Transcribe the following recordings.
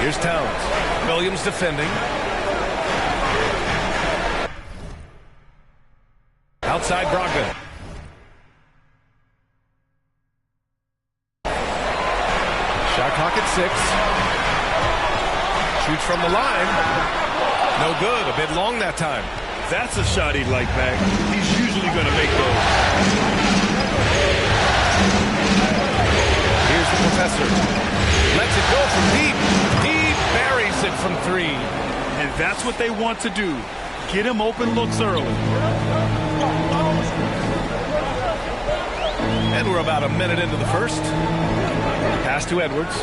Here's Towns. Williams defending. Outside Brogdon. Shot clock at 6. Shoots from the line. No good. A bit long that time. That's a shot he'd like back. He's usually going to make those. Here's the professor. Lets it go from deep. He buries it from 3. And that's what they want to do. Get him open looks early. And we're about a minute into the first. Pass to Edwards.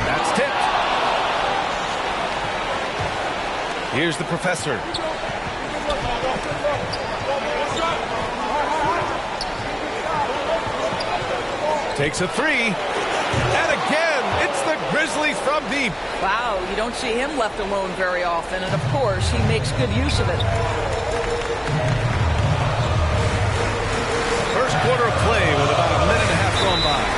That's tipped. Here's the professor. Takes a 3. And again, it's the Grizzlies from deep. Wow, you don't see him left alone very often. And, of course, he makes good use of it. First quarter of play with about a minute and a half gone by.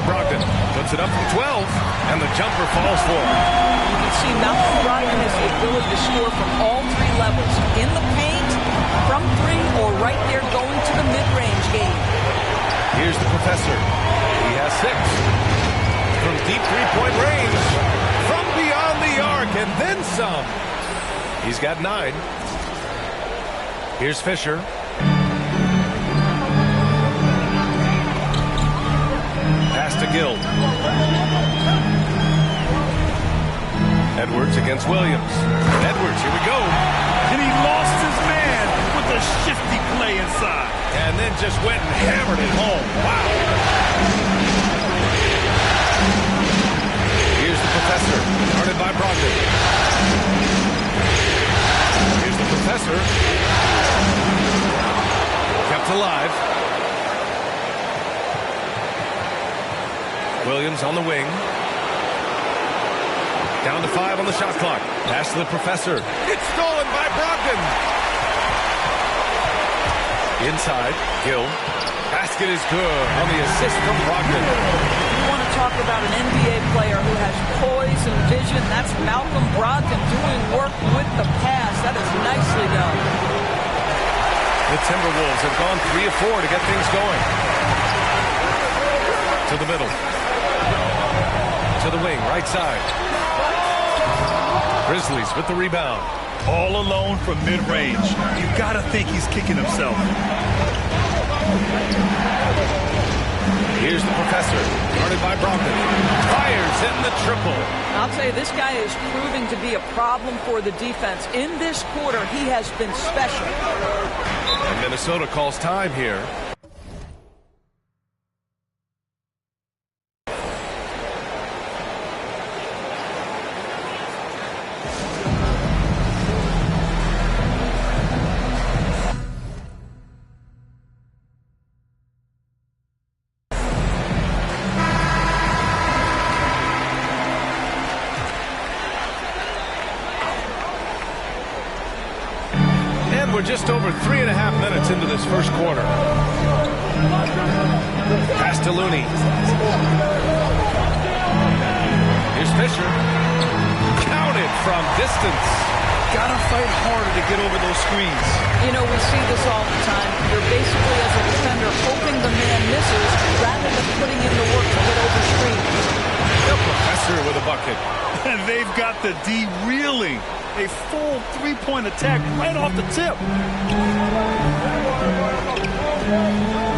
Brogdon puts it up from 12, and the jumper falls for him. You can see Malcolm Brogdon has the ability to score from all 3 levels. In the paint, from 3, or right there going to the mid-range game. Here's the professor. He has 6. From deep three-point range. From beyond the arc, and then some. He's got 9. Here's Fisher. Pass to Gill. Edwards against Williams. Edwards, here we go. And he lost his man with a shifty play inside. And then just went and hammered it home. Wow. Here's the professor. Guarded by Brogdon. Here's the professor. Kept alive. Williams on the wing. Down to 5 on the shot clock. Pass to the professor. It's stolen by Brogdon. Inside, Gill. Basket is good on the assist from Brogdon. You want to talk about an NBA player who has poise and vision. That's Malcolm Brogdon doing work with the pass. That is nicely done. The Timberwolves have gone 3 of 4 to get things going. To the middle. To the wing, right side. Grizzlies with the rebound. All alone from mid-range. You got to think he's kicking himself. Here's the professor. Guarded by Brogdon. Fires in the triple. I'll tell you, this guy is proving to be a problem for the defense. In this quarter, he has been special. And Minnesota calls time here. We're just over 3.5 minutes into this first quarter. Pass to Looney. Here's Fisher. Counted from distance. Gotta fight harder to get over those screens. You know, we see this all the time. You're basically, as a defender, hoping the man misses rather than putting in the work to get over screens. The professor with a bucket. And they've got the D reeling. A full 3-point attack right off the tip.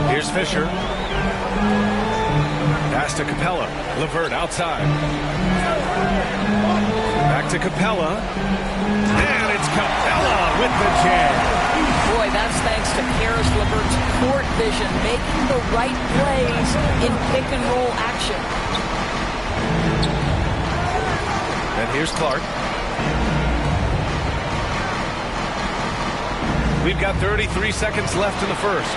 Here's Fisher. Pass to Capella. LeVert outside. Back to Capella. And it's Capella with the jam. boy, that's thanks to Caris LeVert's court vision, making the right plays in pick-and-roll action. And here's Clark. We've got 33 seconds left in the first.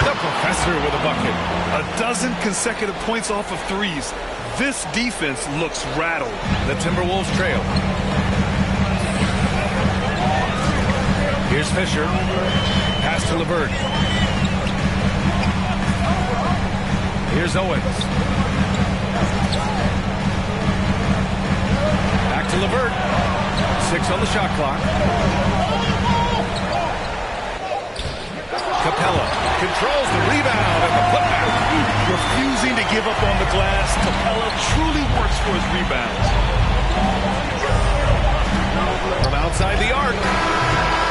The professor with a bucket. A dozen consecutive points off of threes. This defense looks rattled. The Timberwolves trail. Here's Fisher. Pass to LeVert. Here's Owens. Back to LeVert. 6 on the shot clock. Capella controls the rebound and the putback. Refusing to give up on the glass, Capella truly works for his rebounds. From outside the arc.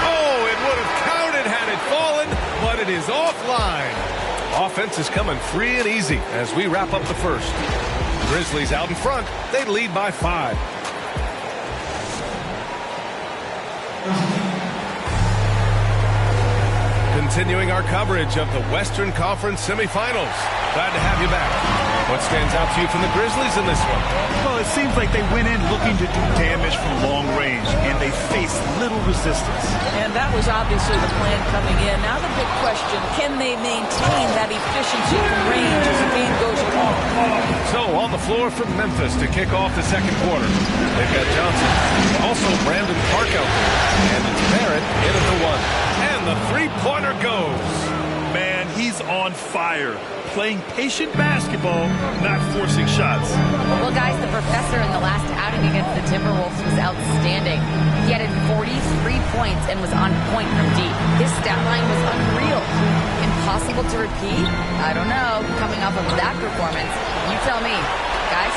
Oh, it would have counted had it fallen, but it is offline. Offense is coming free and easy as we wrap up the first. Grizzlies out in front. They lead by 5. Continuing our coverage of the Western Conference semifinals. Glad to have you back. What stands out to you from the Grizzlies in this one? Well, it seems like they went in looking to do damage from long range, and they faced little resistance. And that was obviously the plan coming in. Now the big question, can they maintain that efficiency from range as the game goes along? So on the floor for Memphis to kick off the second quarter. They've got Johnson, also Brandon Park out there, and it's Barrett in at the 1. And the three-pointer goes. Man, he's on fire. Playing patient basketball, not forcing shots. Well, guys, the professor in the last outing against the Timberwolves was outstanding. He added 43 points and was on point from deep. His stat line was unreal. Impossible to repeat? I don't know. Coming off of that performance, you tell me. Guys?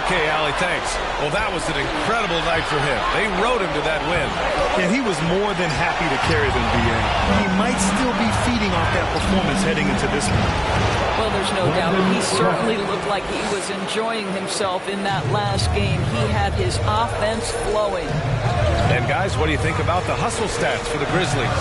Okay, Allie, thanks. Well, that was an incredible night for him. They rode him to that win. And he was more than happy to carry them, BA. He might still be feeding off that performance heading into this one. Well, there's no doubt. He certainly looked like he was enjoying himself in that last game. He had his offense flowing. And guys, what do you think about the hustle stats for the Grizzlies?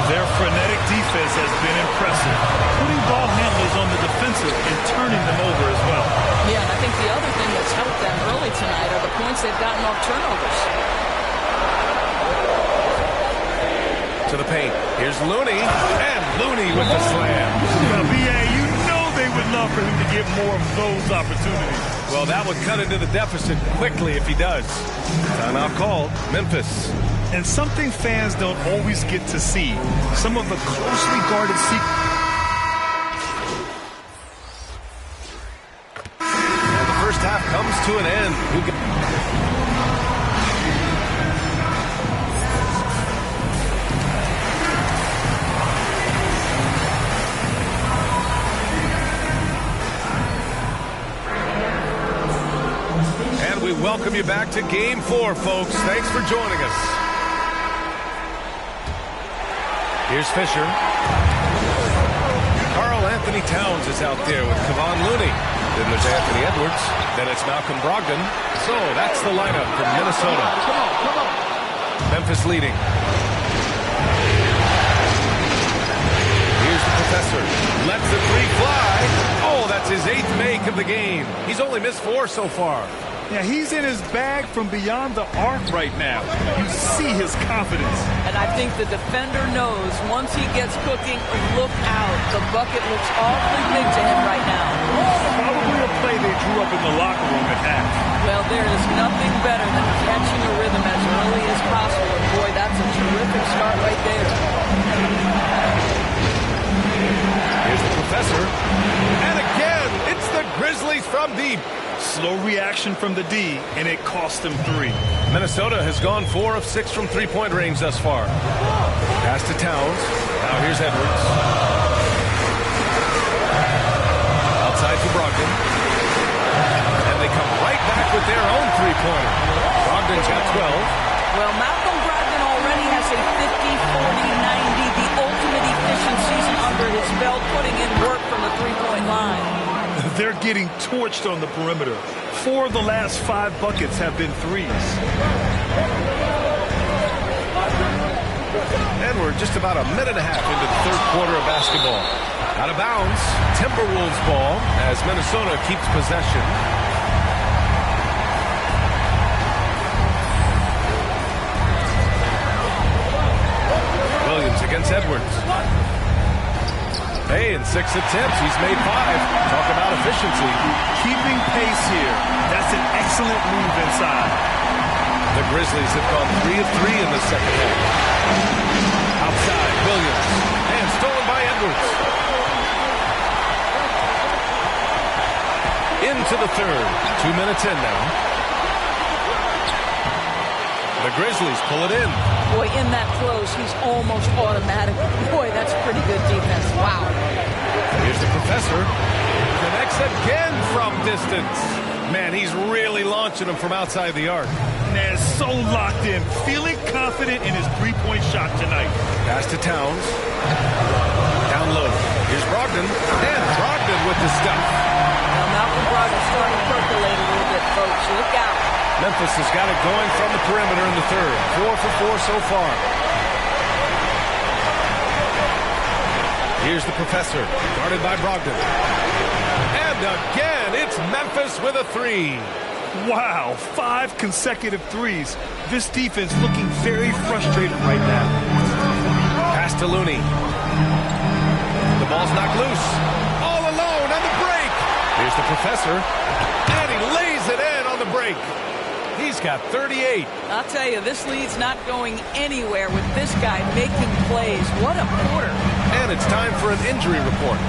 Their frenetic defense has been impressive, putting ball handlers on the defensive and turning them over as well. Yeah, and I think the other thing that's helped them early tonight are the points they've gotten off turnovers. To the paint. Here's Looney. And Looney with the slam. Now, BA, you know they would love for him to get more of those opportunities. Well, that would cut into the deficit quickly if he does. Timeout called. Memphis. And something fans don't always get to see. Some of the closely guarded secrets. And the first half comes to an end. We welcome you back to Game 4, folks. Thanks for joining us. Here's Fisher. Karl Anthony Towns is out there with Kevon Looney. Then there's Anthony Edwards. Then it's Malcolm Brogdon. So that's the lineup from Minnesota. Memphis leading. Here's the professor. Lets the three fly. Oh, that's his 8th make of the game. He's only missed 4 so far. Yeah, he's in his bag from beyond the arc right now. You see his confidence. And I think the defender knows once he gets cooking, look out. The bucket looks awfully big to him right now. Probably a play they drew up in the locker room at half. Well, there is nothing better than catching a rhythm as early as possible. And boy, that's a terrific start right there. Here's the professor. And again, it's the Grizzlies from deep. Slow reaction from the D, and it cost them 3. Minnesota has gone 4 of 6 from three-point range thus far. Pass to Towns. Now here's Edwards. Outside for Brogdon. And they come right back with their own three-pointer. Brogdon's got 12. Well, Malcolm Brogdon already has a 50-40-90, the ultimate efficient season under his belt, putting in work from the three-point line. They're getting torched on the perimeter. 4 of the last 5 buckets have been threes. Edwards we're just about a minute and a half into the third quarter of basketball. Out of bounds, Timberwolves ball as Minnesota keeps possession. Williams against Edwards. Hey, in 6 attempts, he's made 5. Talk about efficiency. Keeping pace here. That's an excellent move inside. The Grizzlies have gone 3 of 3 in the second half. Outside, Williams. And stolen by Edwards. Into the third. 2 minutes in now. The Grizzlies pull it in. Boy, in that close, he's almost automatic. Boy, that's pretty good defense. Wow. Here's the Professor. Connects again from distance. Man, he's really launching them from outside the arc. Man, so locked in. Feeling confident in his three-point shot tonight. Pass to Towns. Down low. Here's Brogdon. And Brogdon with the stuff. Now, Malcolm Brogdon's starting to percolate a little bit, folks. Look out. Memphis has got it going from the perimeter in the third. 4 for 4 so far. Here's the Professor, guarded by Brogdon. And again, it's Memphis with a 3. Wow, 5 consecutive threes. This defense looking very frustrated right now. Pass to Looney. The ball's knocked loose. All alone on the break. Here's the Professor. And he lays it in on the break. He's got 38. I'll tell you, this lead's not going anywhere with this guy making plays. What a quarter. And it's time for an injury report.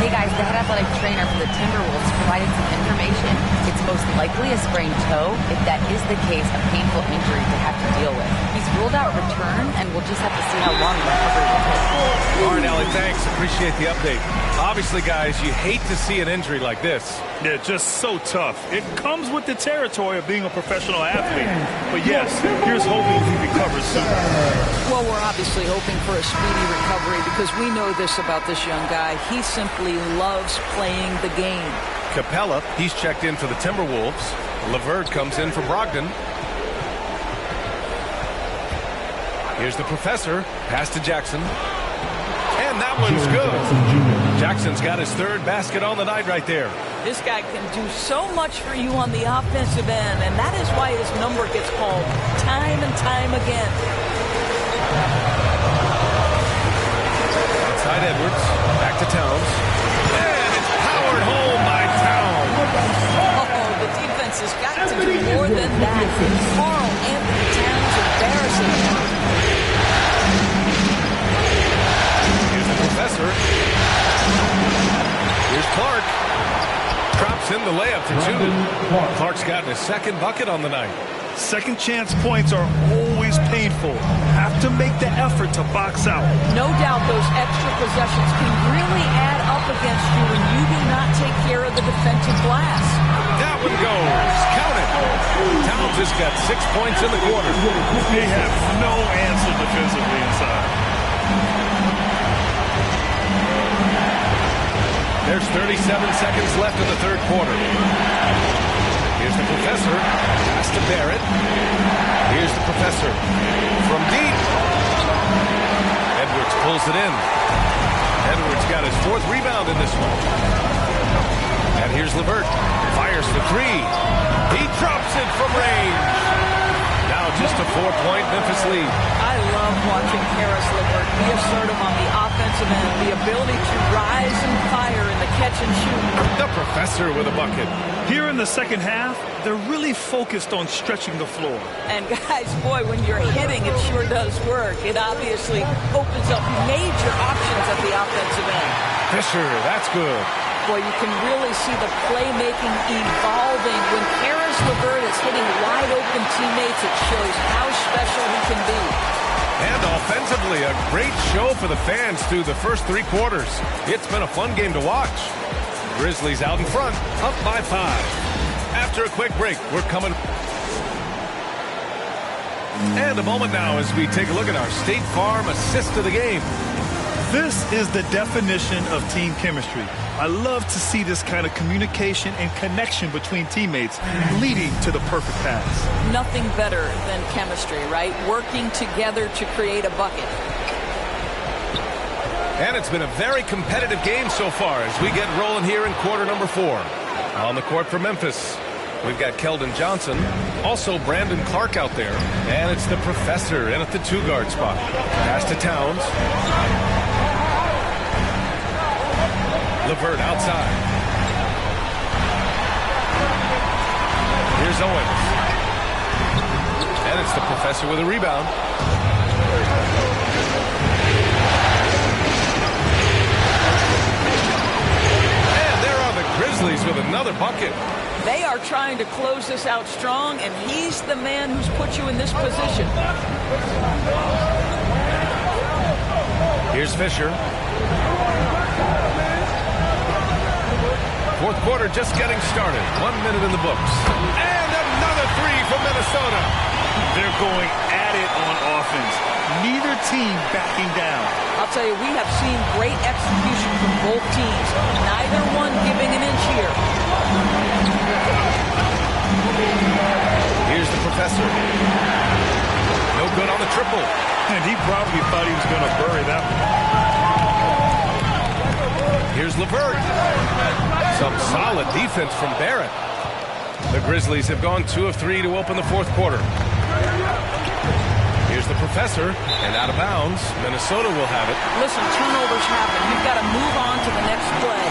Hey guys, the head athletic trainer for the Timberwolves provided some information. It's most likely a sprained toe. If that is the case, a painful injury to have to deal with. He's ruled out return, and we'll just have to see how long the recovery will take. All right, Allie, thanks. Appreciate the update. Obviously, guys, you hate to see an injury like this. Yeah, just so tough. It comes with the territory of being a professional athlete. But yes, here's hoping he recovers soon. Well, we're obviously hoping for a speedy recovery because we know this about this young guy. He simply loves playing the game. Capella, he's checked in for the Timberwolves. LeVert comes in for Brogdon. Here's the Professor. Pass to Jackson. And that one's good. Jackson's got his third basket on the night right there. This guy can do so much for you on the offensive end, and that is why his number gets called time and time again. Outside Edwards. Back to Towns. And it's powered home by Towns. Oh, the defense has got to do more than that. Carl Anthony Towns embarrassing him. Here's the Professor. Here's Clark. Drops in the layup for 2. Clark's gotten his second bucket on the night. Second chance points are always painful. Have to make the effort to box out. No doubt those extra possessions can really add up against you when you do not take care of the defensive glass. That one goes. Count it. Towns just got 6 points in the quarter. They have no answer defensively inside. There's 37 seconds left in the third quarter. Here's the Professor. Pass to Barrett. Here's the Professor. From deep. Edwards pulls it in. Edwards got his 4th rebound in this one. And here's LeVert. Fires for 3. He drops it from range. Now just a 4-point Memphis lead. I love watching Caris LeVert be assertive on the offensive end. The ability to rise and fire in the catch and shoot. The Professor with a bucket. Here in the second half, they're really focused on stretching the floor. And guys, boy, when you're hitting, it sure does work. It obviously opens up major options at the offensive end. Fisher, that's good. Boy, you can really see the playmaking evolving. When Caris LeVert is hitting wide open teammates, it shows how special he can be. And offensively, a great show for the fans through the first 3 quarters. It's been a fun game to watch. Grizzlies out in front, up by 5. After a quick break, we're coming. And a moment now as we take a look at our State Farm assist of the game. This is the definition of team chemistry. I love to see this kind of communication and connection between teammates leading to the perfect pass. Nothing better than chemistry, right? Working together to create a bucket. And it's been a very competitive game so far as we get rolling here in quarter number 4. On the court for Memphis, we've got Keldon Johnson, also Brandon Clark out there, and it's the professor in at the 2-guard spot. Pass to Towns. LeVert outside. Here's Owens. And it's the professor with a rebound. And there are the Grizzlies with another bucket. They are trying to close this out strong, and he's the man who's put you in this position. Here's Fisher. Fourth quarter just getting started. 1 minute in the books. And another three from Minnesota. They're going at it on offense. Neither team backing down. I'll tell you, we have seen great execution from both teams. Neither one giving an inch here. Here's the professor. No good on the triple. And he probably thought he was going to bury that one. Here's LeVert. Some solid defense from Barrett. The Grizzlies have gone 2 of 3 to open the fourth quarter. Here's the professor, and out of bounds. Minnesota will have it. Listen, turnovers happen. You've got to move on to the next play.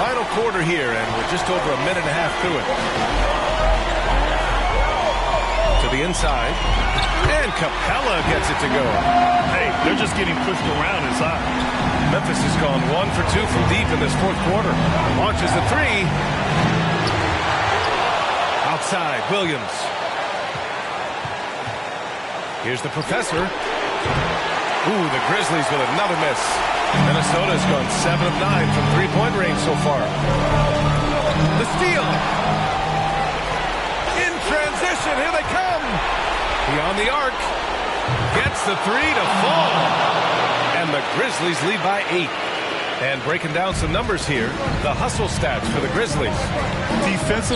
Final quarter here, and we're just over a minute and a half through it. To the inside, and Capella gets it to go. Hey, they're just getting pushed around inside. Memphis has gone 1 for 2 from deep in this fourth quarter. Launches the three. Outside, Williams. Here's the professor. Ooh, the Grizzlies with another miss. Minnesota's gone 7 of 9 from three-point range so far. The steal. In transition, here they come. Beyond the arc. Gets the three to fall. And the Grizzlies lead by 8. And breaking down some numbers here, the hustle stats for the Grizzlies. Defensive